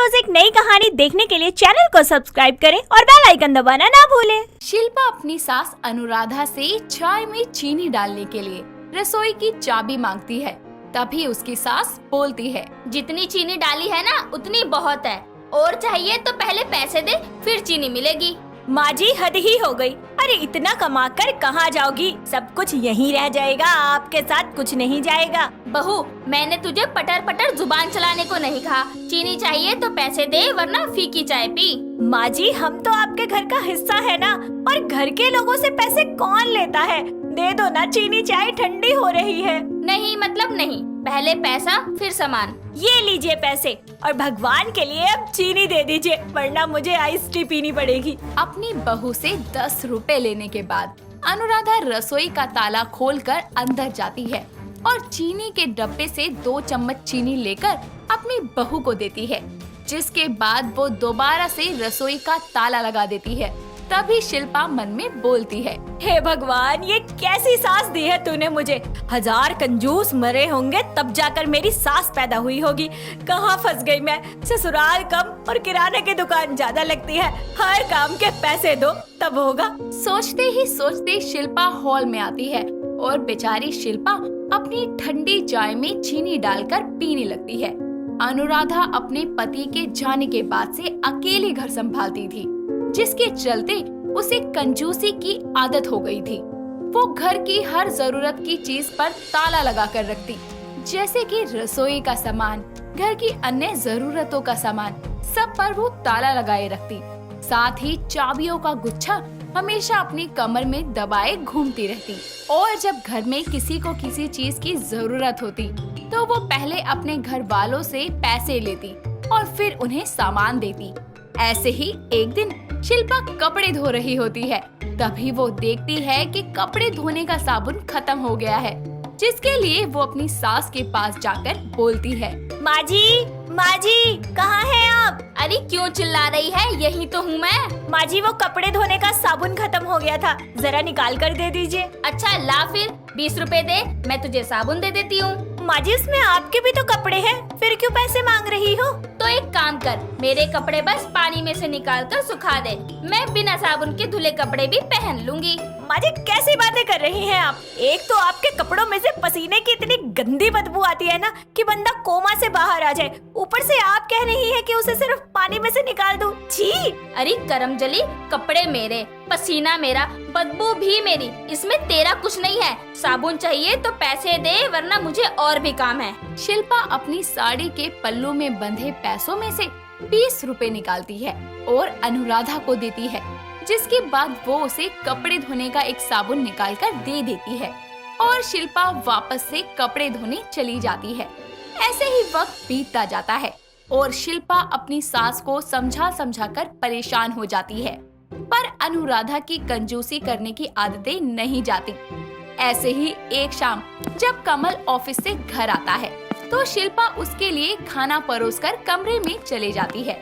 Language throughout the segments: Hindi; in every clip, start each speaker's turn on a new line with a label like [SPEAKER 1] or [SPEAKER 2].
[SPEAKER 1] रोज एक नई कहानी देखने के लिए चैनल को सब्सक्राइब करें और बेल आइकन दबाना ना भूलें।
[SPEAKER 2] शिल्पा अपनी सास अनुराधा से चाय में चीनी डालने के लिए रसोई की चाबी मांगती है। तभी उसकी सास बोलती है,
[SPEAKER 3] जितनी चीनी डाली है ना उतनी बहुत है, और चाहिए तो पहले पैसे दे फिर चीनी मिलेगी।
[SPEAKER 1] माँ जी हद ही हो गई। अरे इतना कमा कर कहाँ जाओगी? सब कुछ यहीं रह जाएगा, आपके साथ कुछ नहीं जाएगा।
[SPEAKER 3] बहू, मैंने तुझे पटर पटर जुबान चलाने को नहीं कहा। चीनी चाहिए तो पैसे दे वरना फीकी चाय पी।
[SPEAKER 1] माँ जी हम तो आपके घर का हिस्सा है ना, और घर के लोगों से पैसे कौन लेता है? दे दो ना चीनी, चाय ठंडी हो रही है।
[SPEAKER 3] नहीं मतलब नहीं, पहले पैसा फिर सामान।
[SPEAKER 1] ये लीजिए पैसे, और भगवान के लिए अब चीनी दे दीजिए, वरना मुझे आइस टी पीनी पड़ेगी।
[SPEAKER 2] अपनी बहू से 10 रुपए लेने के बाद अनुराधा रसोई का ताला खोलकर अंदर जाती है और चीनी के डब्बे से 2 चम्मच चीनी लेकर अपनी बहू को देती है, जिसके बाद वो दोबारा से रसोई का ताला लगा देती है। तभी शिल्पा मन में बोलती है,
[SPEAKER 1] हे भगवान, ये कैसी सास दी है तूने मुझे? 1000 कंजूस मरे होंगे तब जाकर मेरी सास पैदा हुई होगी। कहाँ फंस गई मैं? ससुराल कम और किराने की दुकान ज्यादा लगती है। हर काम के पैसे दो तब होगा।
[SPEAKER 2] सोचते ही सोचते शिल्पा हॉल में आती है और बेचारी शिल्पा अपनी ठंडी चाय में चीनी डालकर पीने लगती है। अनुराधा अपने पति के जाने के बाद से अकेले घर संभालती थी, जिसके चलते उसे कंजूसी की आदत हो गई थी। वो घर की हर जरूरत की चीज पर ताला लगा कर रखती, जैसे कि रसोई का सामान, घर की अन्य जरूरतों का सामान, सब पर वो ताला लगाए रखती। साथ ही चाबियों का गुच्छा हमेशा अपनी कमर में दबाए घूमती रहती। और जब घर में किसी को किसी चीज की जरूरत होती तो वो पहले अपने घर वालों से पैसे लेती और फिर उन्हें सामान देती। ऐसे ही एक दिन शिल्पा कपड़े धो रही होती है, तभी वो देखती है कि कपड़े धोने का साबुन खत्म हो गया है, जिसके लिए वो अपनी सास के पास जाकर बोलती है,
[SPEAKER 1] माँ जी कहाँ हैं आप?
[SPEAKER 3] अरे क्यों चिल्ला रही है? यही तो हूँ मैं।
[SPEAKER 1] माँ जी वो कपड़े धोने का साबुन खत्म हो गया था, जरा निकाल कर दे दीजिए।
[SPEAKER 3] अच्छा ला फिर 20 रुपए दे, मैं तुझे साबुन दे देती हूँ।
[SPEAKER 1] माँ जी इसमें आपके भी तो कपड़े हैं, फिर क्यों पैसे मांग रही हो?
[SPEAKER 3] तो एक काम कर, मेरे कपड़े बस पानी में से निकाल कर सुखा दे, मैं बिना साबुन के धुले कपड़े भी पहन लूंगी।
[SPEAKER 1] माँ जी कैसी बातें कर रही हैं आप? एक तो आपके कपड़ों में से पसीने की इतनी गंदी बदबू आती है ना कि बंदा कोमा से बाहर आ जाए, ऊपर से आप कह रही है कि उसे सिर्फ पानी में से निकाल दूं। छी!
[SPEAKER 3] अरे करमजली, कपड़े मेरे, पसीना मेरा, बदबू भी मेरी, इसमें तेरा कुछ नहीं है। साबुन चाहिए तो पैसे दे वरना मुझे और भी काम है।
[SPEAKER 2] शिल्पा अपनी साड़ी के पल्लू में बंधे पैसों में से 20 रुपए निकालती है और अनुराधा को देती है, जिसके बाद वो उसे कपड़े धोने का एक साबुन निकाल कर दे देती है और शिल्पा वापस से कपड़े धोने चली जाती है। ऐसे ही वक्त बीतता जाता है और शिल्पा अपनी सास को समझा समझा कर परेशान हो जाती है, पर अनुराधा की कंजूसी करने की आदतें नहीं जाती। ऐसे ही एक शाम जब कमल ऑफिस से घर आता है तो शिल्पा उसके लिए खाना परोसकर कमरे में चले जाती है।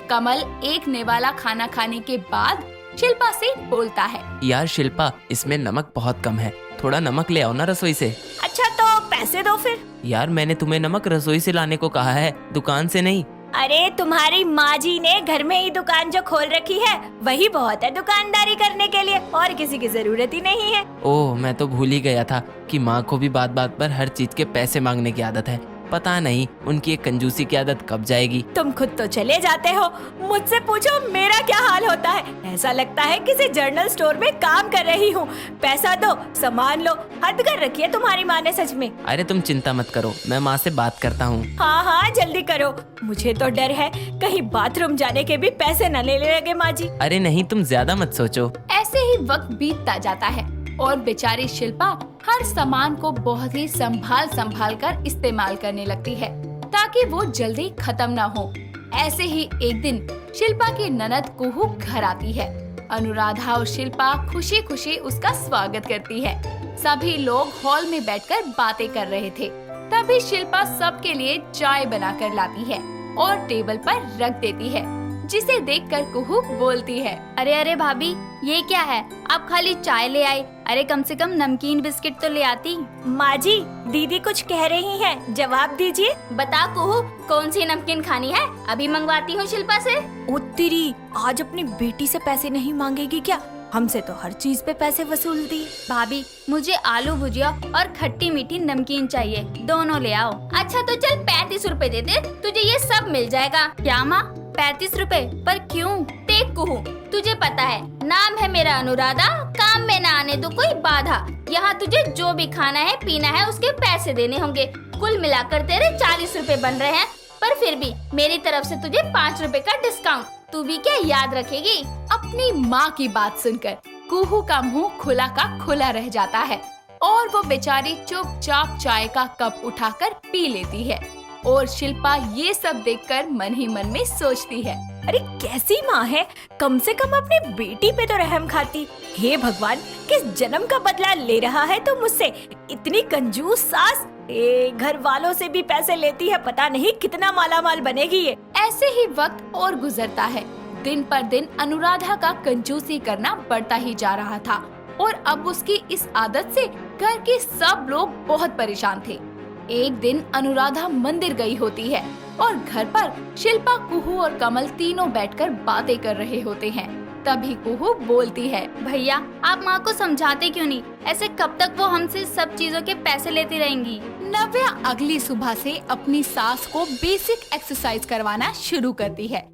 [SPEAKER 2] कमल एक निवाला खाना खाने के बाद शिल्पा से बोलता है,
[SPEAKER 4] यार शिल्पा, इसमें नमक बहुत कम है, थोड़ा नमक ले आओ ना रसोई से।
[SPEAKER 1] अच्छा तो पैसे दो फिर।
[SPEAKER 4] यार मैंने तुम्हें नमक रसोई से लाने को कहा है, दुकान से नहीं।
[SPEAKER 1] अरे तुम्हारी माँ जी ने घर में ही दुकान जो खोल रखी है वही बहुत है दुकानदारी करने के लिए, और किसी की जरूरत ही नहीं है।
[SPEAKER 4] ओह, मैं तो भूल ही गया था कि माँ को भी बात बात पर हर चीज के पैसे मांगने की आदत है। पता नहीं उनकी एक कंजूसी की आदत कब जाएगी।
[SPEAKER 1] तुम खुद तो चले जाते हो, मुझसे पूछो मेरा क्या हाल होता है। ऐसा लगता है किसी जर्नल स्टोर में काम कर रही हूँ। पैसा दो, सामान लो, हद कर रखी है तुम्हारी माँ ने सच में।
[SPEAKER 4] अरे तुम चिंता मत करो, मैं माँ से बात करता हूँ।
[SPEAKER 1] हाँ जल्दी करो, मुझे तो डर है कहीं बाथरूम जाने के भी पैसे न ले लगे माँ जी।
[SPEAKER 4] अरे नहीं, तुम ज्यादा मत सोचो।
[SPEAKER 2] ऐसे ही वक्त बीतता जाता है और बेचारी शिल्पा हर सामान को बहुत ही संभाल संभाल कर इस्तेमाल करने लगती है, ताकि वो जल्दी खत्म ना हो। ऐसे ही एक दिन शिल्पा की ननद कुहू घर आती है। अनुराधा और शिल्पा खुशी खुशी उसका स्वागत करती है। सभी लोग हॉल में बैठकर बातें कर रहे थे। तभी शिल्पा सबके लिए चाय बनाकर लाती है और टेबल पर रख देती है, जिसे देखकर कुहू बोलती है,
[SPEAKER 3] अरे अरे भाभी, ये क्या है? आप खाली चाय ले आई, अरे कम से कम नमकीन बिस्किट तो ले आती।
[SPEAKER 1] माँ जी, दीदी कुछ कह रही हैं, जवाब दीजिए।
[SPEAKER 3] बता कुहू, कौन सी नमकीन खानी है? अभी मंगवाती हूँ शिल्पा से।
[SPEAKER 1] ओ तेरी, आज अपनी बेटी से पैसे नहीं मांगेगी क्या? हमसे तो हर चीज पे पैसे वसूलती है।
[SPEAKER 3] भाभी, मुझे आलू भुजिया और खट्टी मीठी नमकीन चाहिए, दोनों ले आओ। अच्छा तो चल 35 रुपए दे दे, तुझे ये सब मिल जाएगा। क्या माँ, 35 रुपए? पर क्यों? देख कुहू, तुझे पता है नाम है मेरा अनुराधा, काम में न आने दो कोई बाधा। यहाँ तुझे जो भी खाना है पीना है उसके पैसे देने होंगे। कुल मिलाकर तेरे 40 रुपए बन रहे हैं, पर फिर भी मेरी तरफ से तुझे 5 रुपए का डिस्काउंट। तू भी क्या याद रखेगी?
[SPEAKER 2] अपनी माँ की बात सुनकर कुहू का मुंह खुला का खुला रह जाता है और वो बेचारी चुपचाप चाय का कप उठाकर पी लेती है। और शिल्पा ये सब देखकर मन ही मन में सोचती है,
[SPEAKER 1] अरे कैसी माँ है, कम से कम अपनी बेटी पे तो रहम खाती। हे भगवान, किस जन्म का बदला ले रहा है तो मुझसे? इतनी कंजूस सास, घर वालों से भी पैसे लेती है, पता नहीं कितना मालामाल बनेगी ये।
[SPEAKER 2] ऐसे ही वक्त और गुजरता है। दिन पर दिन अनुराधा का कंजूसी करना बढ़ता ही जा रहा था और अब उसकी इस आदत से घर के सब लोग बहुत परेशान थे। एक दिन अनुराधा मंदिर गई होती है और घर पर शिल्पा, कुहू और कमल तीनों बैठकर बातें कर रहे होते हैं। तभी कुहू बोलती है,
[SPEAKER 3] भैया आप माँ को समझाते क्यों नहीं? ऐसे कब तक वो हमसे सब चीजों के पैसे लेती रहेंगी?
[SPEAKER 2] नव्या अगली सुबह से अपनी सास को बेसिक एक्सरसाइज करवाना शुरू करती है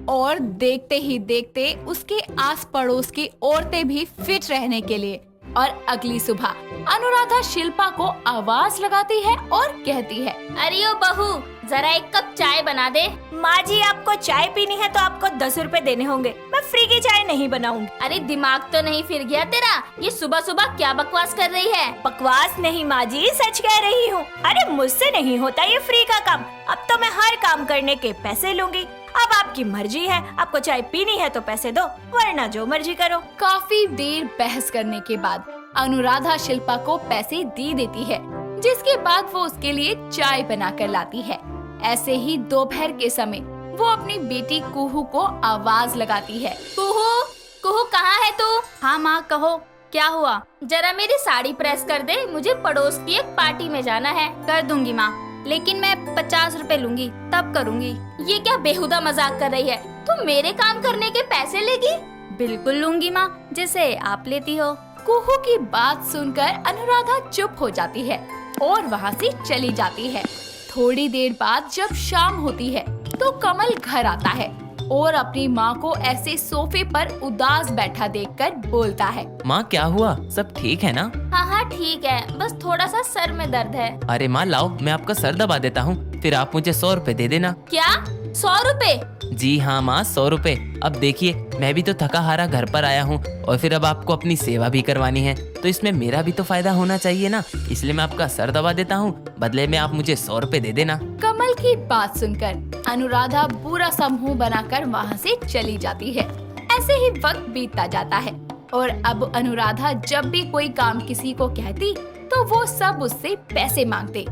[SPEAKER 2] और देखते ही देखते उसके आस पड़ोस की औरतें भी फिट रहने के लिए। और अगली सुबह अनुराधा शिल्पा को आवाज लगाती है और कहती है,
[SPEAKER 3] अरे ओ बहू, जरा एक कप चाय बना दे।
[SPEAKER 1] माँ जी, आपको चाय पीनी है तो आपको 10 रुपए देने होंगे, मैं फ्री की चाय नहीं बनाऊंगी।
[SPEAKER 3] अरे दिमाग तो नहीं फिर गया तेरा? ये सुबह सुबह क्या बकवास कर रही है?
[SPEAKER 1] बकवास नहीं माँ जी, सच कह रही हूँ। अरे मुझसे नहीं होता ये फ्री का काम, अब तो मैं हर काम करने के पैसे लूंगी। अब आपकी मर्जी है, आपको चाय पीनी है तो पैसे दो, वरना जो मर्जी करो।
[SPEAKER 2] काफी देर बहस करने के बाद अनुराधा शिल्पा को पैसे दे देती है, जिसके बाद वो उसके लिए चाय बना कर लाती है। ऐसे ही दोपहर के समय वो अपनी बेटी कुहू को आवाज लगाती है,
[SPEAKER 3] कुहू, कुहू कहाँ है तू? हाँ माँ कहो, क्या हुआ? जरा मेरी साड़ी प्रेस कर दे, मुझे पड़ोस की एक पार्टी में जाना है। कर दूंगी माँ, लेकिन मैं 50 रुपए लूंगी, तब करूंगी। ये क्या बेहुदा मजाक कर रही है? तू मेरे काम करने के पैसे लेगी? बिल्कुल लूंगी माँ, जैसे आप लेती हो।
[SPEAKER 2] कुहू की बात सुनकर अनुराधा चुप हो जाती है और वहाँ से चली जाती है। थोड़ी देर बाद जब शाम होती है तो कमल घर आता है और अपनी माँ को ऐसे सोफे पर उदास बैठा देखकर बोलता है,
[SPEAKER 4] माँ क्या हुआ, सब ठीक है ना?
[SPEAKER 3] हाँ हाँ ठीक है, बस थोड़ा सा सर में दर्द है।
[SPEAKER 4] अरे माँ लाओ, मैं आपका सर दबा देता हूँ, फिर आप मुझे 100 रुपए दे देना।
[SPEAKER 3] क्या 100 रुपए?
[SPEAKER 4] जी हाँ माँ, 100 रुपए। अब देखिए, मैं भी तो थका हारा घर पर आया हूँ और फिर अब आपको अपनी सेवा भी करवानी है, तो इसमें मेरा भी तो फायदा होना चाहिए ना, इसलिए मैं आपका सर दबा देता हूँ, बदले में आप मुझे 100 रुपए दे देना।
[SPEAKER 2] कमल की बात सुनकर अनुराधा बुरा सा मुंह बनाकर वहाँ से चली जाती है। ऐसे ही वक्त बीतता जाता है और अब अनुराधा जब भी कोई काम किसी को कहती तो वो सब उससे पैसे मांगते,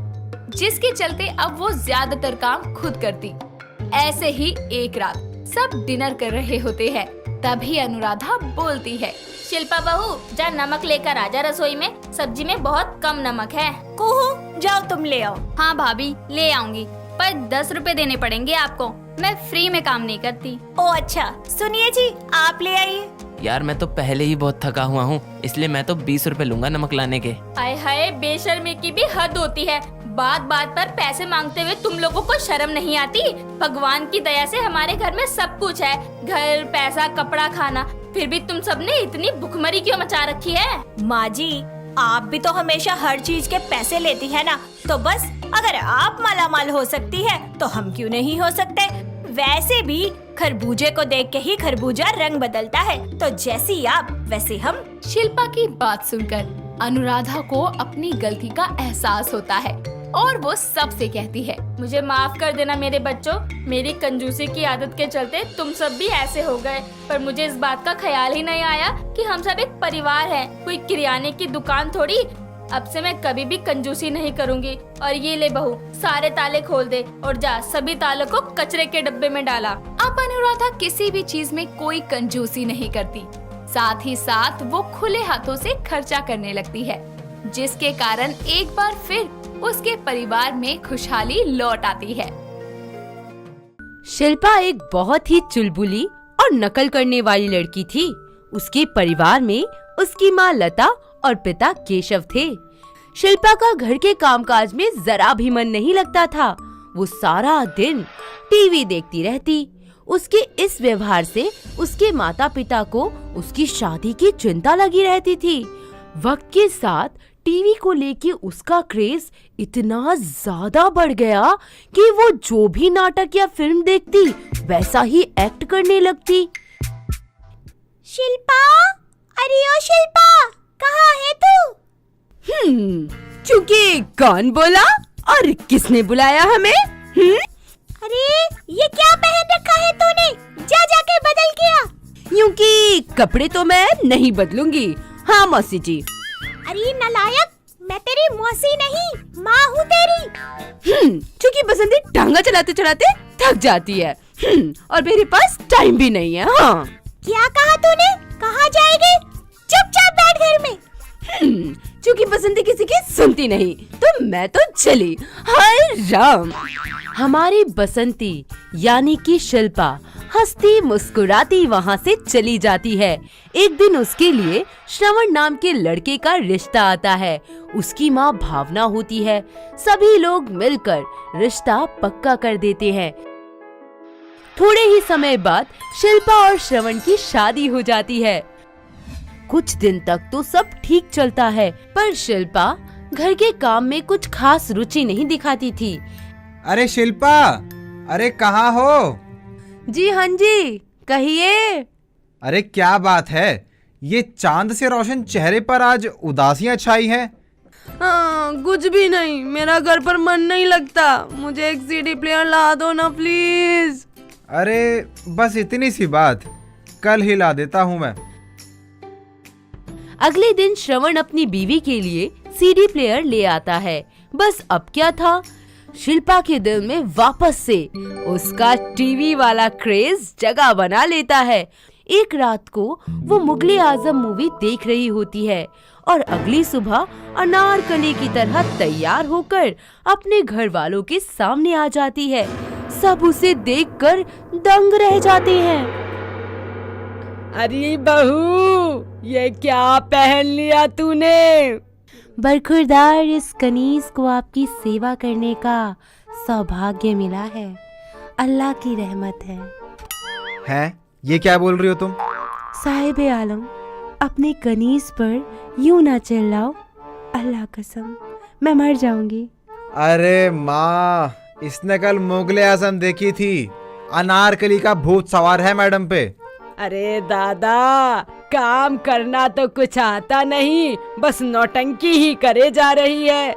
[SPEAKER 2] जिसके चलते अब वो ज्यादातर काम खुद करती। ऐसे ही एक रात सब डिनर कर रहे होते हैं, तभी अनुराधा बोलती है,
[SPEAKER 3] शिल्पा बहू, जा नमक लेकर आजा रसोई में, सब्जी में बहुत कम नमक है।
[SPEAKER 1] कुहू, जाओ तुम ले आओ।
[SPEAKER 3] हाँ भाभी, ले आऊंगी, पर 10 रुपए देने पड़ेंगे आपको, मैं फ्री में काम नहीं करती।
[SPEAKER 1] ओ अच्छा, सुनिए जी, आप ले आइए।
[SPEAKER 4] यार मैं तो पहले ही बहुत थका हुआ हूँ, इसलिए मैं तो 20 रुपए लूंगा नमक लाने के।
[SPEAKER 3] हाय हाय, बेशर्मी की भी हद होती है, बात बात पर पैसे मांगते हुए तुम लोगों को शर्म नहीं आती? भगवान की दया से हमारे घर में सब कुछ है, घर, पैसा, कपड़ा, खाना, फिर भी तुम सबने इतनी भुखमरी क्यों मचा रखी है?
[SPEAKER 1] माँ जी, आप भी तो हमेशा हर चीज के पैसे लेती है ना, तो बस अगर आप मालामाल हो सकती है तो हम क्यों नहीं हो सकते? वैसे भी खरबूजे को देख के ही खरबूजा रंग बदलता है, तो जैसी आप वैसे हम।
[SPEAKER 2] शिल्पा की बात सुनकर अनुराधा को अपनी गलती का एहसास होता है और वो सबसे कहती है,
[SPEAKER 3] मुझे माफ कर देना मेरे बच्चों, मेरी कंजूसी की आदत के चलते तुम सब भी ऐसे हो गए, पर मुझे इस बात का ख्याल ही नहीं आया कि हम सब एक परिवार हैं, कोई किराने की दुकान थोड़ी। अब से मैं कभी भी कंजूसी नहीं करूंगी। और ये ले बहू, सारे ताले खोल दे और जा सभी तालों को कचरे के डब्बे में डाला।
[SPEAKER 2] अब अनुराधा किसी भी चीज में कोई कंजूसी नहीं करती साथ ही साथ वो खुले हाथों से खर्चा करने लगती है, जिसके कारण एक बार फिर उसके परिवार में खुशहाली लौट आती है।
[SPEAKER 5] शिल्पा एक बहुत ही चुलबुली और नकल करने वाली लड़की थी। उसके परिवार में उसकी माँ लता और पिता केशव थे। शिल्पा का घर के कामकाज में जरा भी मन नहीं लगता था। वो सारा दिन टीवी देखती रहती। उसके इस व्यवहार से उसके माता पिता को उसकी शादी की चिंता लगी रहती थी। वक्त के साथ टीवी को लेके उसका क्रेज इतना ज्यादा बढ़ गया कि वो जो भी नाटक या फिल्म देखती वैसा ही एक्ट करने लगती।
[SPEAKER 1] शिल्पा, अरे ओ शिल्पा, कहाँ है तू?
[SPEAKER 5] क्योंकि कौन बोला और किसने बुलाया हमें?
[SPEAKER 1] अरे ये क्या पहन रखा है तूने? जा जाके बदल के आ।
[SPEAKER 5] यूं कि कपड़े तो मैं नहीं बदलूंगी। हाँ मौसी जी।
[SPEAKER 1] अरे नालायक, मैं तेरी मौसी नहीं, माँ हूँ तेरी।
[SPEAKER 5] क्योंकि बसंती टांगा चलाते चलाते थक जाती है और मेरे पास टाइम भी नहीं है। हाँ
[SPEAKER 1] क्या कहा तूने? कहाँ जाएगी? चुपचाप बैठ घर में।
[SPEAKER 5] क्योंकि बसंती किसी की सुनती नहीं तो मैं तो चली। हाय राम। हमारी बसंती यानी कि शिल्पा हंसती मुस्कुराती वहाँ से चली जाती है। एक दिन उसके लिए श्रवण नाम के लड़के का रिश्ता आता है। उसकी माँ भावना होती है। सभी लोग मिलकर रिश्ता पक्का कर देते हैं। थोड़े ही समय बाद शिल्पा और श्रवण की शादी हो जाती है। कुछ दिन तक तो सब ठीक चलता है, पर शिल्पा घर के काम में कुछ खास रुचि नहीं दिखाती थी।
[SPEAKER 6] अरे शिल्पा, अरे कहाँ हो?
[SPEAKER 5] जी हाँ जी, कहिए।
[SPEAKER 6] अरे क्या बात है, ये चांद से रोशन चेहरे पर आज उदासियां छाई हैं।
[SPEAKER 5] कुछ भी नहीं, मेरा घर पर मन नहीं लगता। मुझे एक सीडी प्लेयर ला दो ना प्लीज।
[SPEAKER 6] अरे बस इतनी सी बात, कल ही ला देता हूँ मैं।
[SPEAKER 5] अगले दिन श्रवण अपनी बीवी के लिए सीडी प्लेयर ले आता है। बस अब क्या था, शिल्पा के दिल में वापस से उसका टीवी वाला क्रेज जगह बना लेता है। एक रात को वो मुगले आजम मूवी देख रही होती है और अगली सुबह अनारकली की तरह तैयार होकर अपने घर वालों के सामने आ जाती है। सब उसे देखकर दंग रह जाते हैं।
[SPEAKER 7] अरे बहू, ये क्या पहन लिया तूने?
[SPEAKER 5] बरखुरदार इस कनीज को आपकी सेवा करने का सौभाग्य मिला है। अल्लाह की रहमत है।
[SPEAKER 6] हैं? ये क्या बोल रही हो तुम?
[SPEAKER 5] साहिब आलम, अपने कनीज पर यूं ना चिल्लाओ। अल्लाह कसम, मैं मर जाऊंगी।
[SPEAKER 6] अरे माँ, इसने कल मुगले आजम देखी थी। अनारकली का भूत सवार है मैडम पे।
[SPEAKER 7] अरे दादा, काम करना तो कुछ आता नहीं, बस नौटंकी ही करे जा रही है।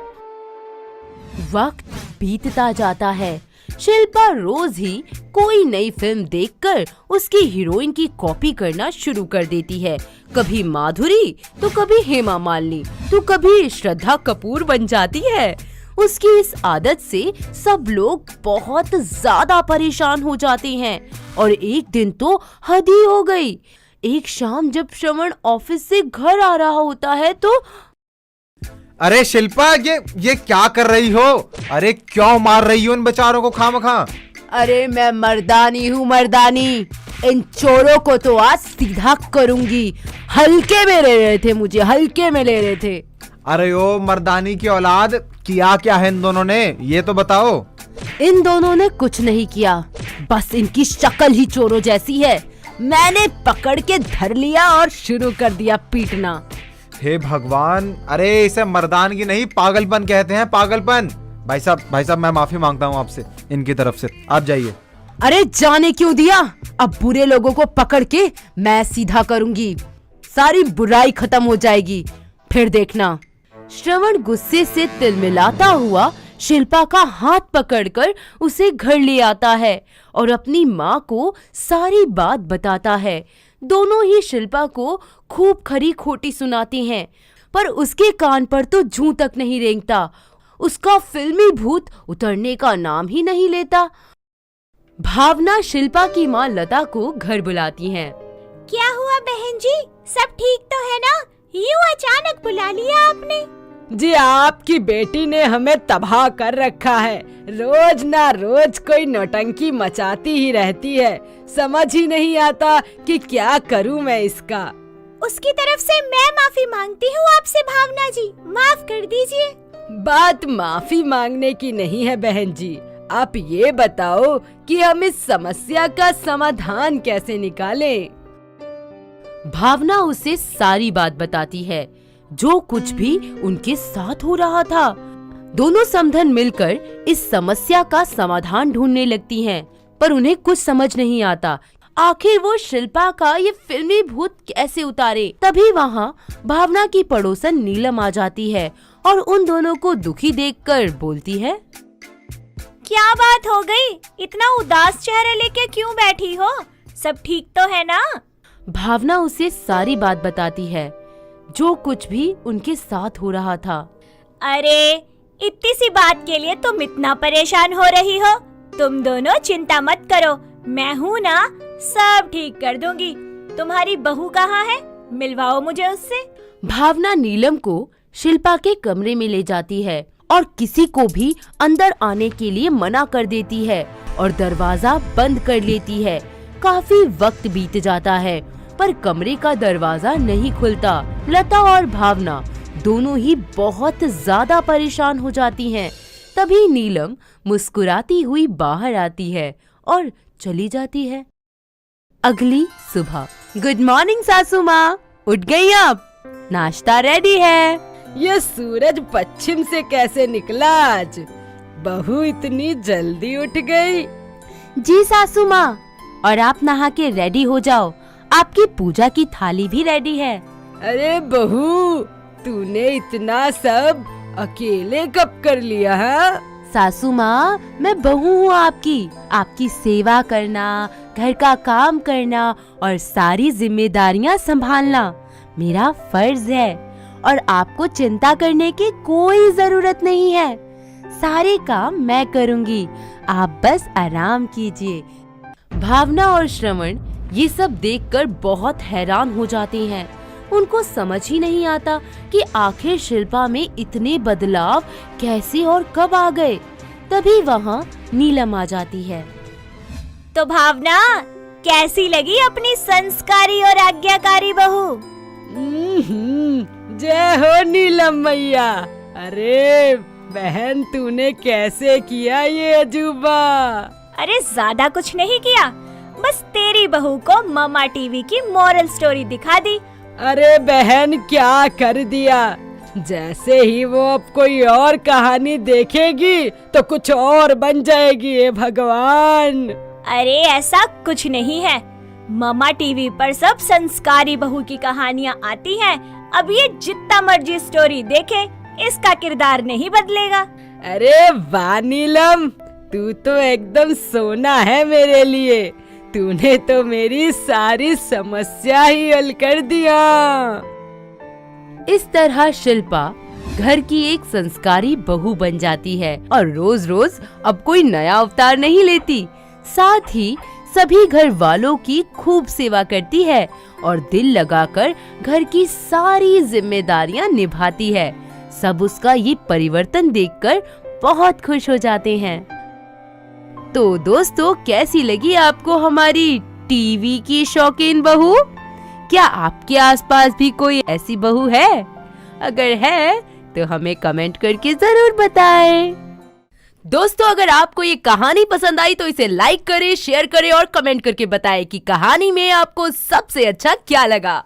[SPEAKER 5] वक्त बीतता जाता है। शिल्पा रोज ही कोई नई फिल्म देखकर उसकी हीरोइन की कॉपी करना शुरू कर देती है। कभी माधुरी तो कभी हेमा मालिनी तो कभी श्रद्धा कपूर बन जाती है। उसकी इस आदत से सब लोग बहुत ज्यादा परेशान हो जाते हैं और एक दिन तो हद ही हो गई। एक शाम जब श्रवण ऑफिस से घर आ रहा होता है तो
[SPEAKER 6] अरे शिल्पा, ये क्या कर रही हो? अरे क्यों मार रही हो इन बेचारों को खामखा?
[SPEAKER 5] अरे मैं मर्दानी हूँ, मर्दानी। इन चोरों को तो आज सीधा करूंगी। हल्के में ले रहे थे मुझे, हल्के में ले रहे थे।
[SPEAKER 6] अरे ओ मर्दानी की औलाद, किया क्या है इन दोनों ने, ये तो बताओ।
[SPEAKER 5] इन दोनों ने कुछ नहीं किया, बस इनकी शक्ल ही चोरों जैसी है। मैंने पकड़ के धर लिया और शुरू कर दिया पीटना।
[SPEAKER 6] हे भगवान, अरे इसे मर्दानगी नहीं पागलपन कहते हैं, पागलपन। भाई साहब मैं माफी मांगता हूँ आपसे, इनकी तरफ से। आप जाइए।
[SPEAKER 5] अरे जाने क्यों दिया? अब बुरे लोगों को पकड़ के मैं सीधा करूंगी, सारी बुराई खत्म हो जाएगी, फिर देखना। श्रवण गुस्से से तिलमिलाता हुआ शिल्पा का हाथ पकड़कर उसे घर ले आता है और अपनी माँ को सारी बात बताता है। दोनों ही शिल्पा को खूब खरी खोटी सुनाती हैं, पर उसके कान पर तो जूं तक नहीं रेंगता। उसका फिल्मी भूत उतरने का नाम ही नहीं लेता। भावना शिल्पा की माँ लता को घर बुलाती हैं।
[SPEAKER 1] क्या हुआ बहन जी, सब ठीक तो है ना? यूं अचानक बुला लिया आपने?
[SPEAKER 7] जी आपकी बेटी ने हमें तबाह कर रखा है। रोज ना रोज कोई नौटंकी मचाती ही रहती है। समझ ही नहीं आता कि क्या करूं मैं इसका।
[SPEAKER 1] उसकी तरफ से मैं माफी मांगती हूँ आपसे भावना जी, माफ कर दीजिए।
[SPEAKER 7] बात माफी मांगने की नहीं है बहन जी, आप ये बताओ कि हम इस समस्या का समाधान कैसे निकालें?
[SPEAKER 5] भावना उसे सारी बात बताती है, जो कुछ भी उनके साथ हो रहा था। दोनों समधन मिलकर इस समस्या का समाधान ढूंढने लगती हैं, पर उन्हें कुछ समझ नहीं आता आखिर वो शिल्पा का ये फिल्मी भूत कैसे उतारे। तभी वहाँ भावना की पड़ोसन नीलम आ जाती है और उन दोनों को दुखी देखकर बोलती है,
[SPEAKER 1] क्या बात हो गई? इतना उदास चेहरा लेके क्यों बैठी हो? सब ठीक तो है ना?
[SPEAKER 5] भावना उसे सारी बात बताती है, जो कुछ भी उनके साथ हो रहा था।
[SPEAKER 1] अरे इतनी सी बात के लिए तुम इतना परेशान हो रही हो? तुम दोनों चिंता मत करो, मैं हूँ ना, सब ठीक कर दूंगी। तुम्हारी बहू कहाँ है? मिलवाओ मुझे उससे।
[SPEAKER 5] भावना नीलम को शिल्पा के कमरे में ले जाती है और किसी को भी अंदर आने के लिए मना कर देती है और दरवाजा बंद कर लेती है। काफी वक्त बीत जाता है पर कमरे का दरवाजा नहीं खुलता। लता और भावना दोनों ही बहुत ज्यादा परेशान हो जाती हैं। तभी नीलम मुस्कुराती हुई बाहर आती है और चली जाती है। अगली सुबह। गुड मॉर्निंग सासू माँ, उठ गई आप? नाश्ता रेडी है।
[SPEAKER 7] ये सूरज पश्चिम से कैसे निकला आज? बहू इतनी जल्दी उठ गई?
[SPEAKER 5] जी सासू माँ, और आप नहा के रेडी हो जाओ, आपकी पूजा की थाली भी रेडी है।
[SPEAKER 7] अरे बहू, तूने इतना सब अकेले कब कर लिया है?
[SPEAKER 5] सासू माँ, मैं बहू हूँ आपकी सेवा करना, घर का काम करना और सारी जिम्मेदारियाँ संभालना मेरा फर्ज है और आपको चिंता करने की कोई जरूरत नहीं है। सारे काम मैं करूँगी, आप बस आराम कीजिए। भावना और श्रवण ये सब देखकर बहुत हैरान हो जाते हैं। उनको समझ ही नहीं आता कि आखिर शिल्पा में इतने बदलाव कैसे और कब आ गए। तभी वहाँ नीलम आ जाती है।
[SPEAKER 1] तो भावना, कैसी लगी अपनी संस्कारी और आज्ञाकारी बहू?
[SPEAKER 7] जय हो नीलम मैया। अरे बहन, तूने कैसे किया ये अजूबा?
[SPEAKER 1] अरे ज्यादा कुछ नहीं किया, बस तेरी बहू को ममा टीवी की मॉरल स्टोरी दिखा दी।
[SPEAKER 7] अरे बहन, क्या कर दिया? जैसे ही वो अब कोई और कहानी देखेगी तो कुछ और बन जाएगी। हे भगवान!
[SPEAKER 1] अरे ऐसा कुछ नहीं है, ममा टीवी पर सब संस्कारी बहू की कहानियाँ आती हैं। अब ये जितना मर्जी स्टोरी देखे, इसका किरदार नहीं बदलेगा।
[SPEAKER 7] अरे वाह नीलम, तू तो एकदम सोना है मेरे लिए। तूने तो मेरी सारी समस्या ही हल कर दिया।
[SPEAKER 5] इस तरह शिल्पा घर की एक संस्कारी बहू बन जाती है और रोज रोज अब कोई नया अवतार नहीं लेती। साथ ही सभी घर वालों की खूब सेवा करती है और दिल लगाकर घर की सारी जिम्मेदारियां निभाती है। सब उसका ये परिवर्तन देखकर बहुत खुश हो जाते हैं। तो दोस्तों, कैसी लगी आपको हमारी टीवी की शौकीन बहू? क्या आपके आसपास भी कोई ऐसी बहू है? अगर है तो हमें कमेंट करके जरूर बताएं। दोस्तों, अगर आपको ये कहानी पसंद आई तो इसे लाइक करें, शेयर करें और कमेंट करके बताएं कि कहानी में आपको सबसे अच्छा क्या लगा।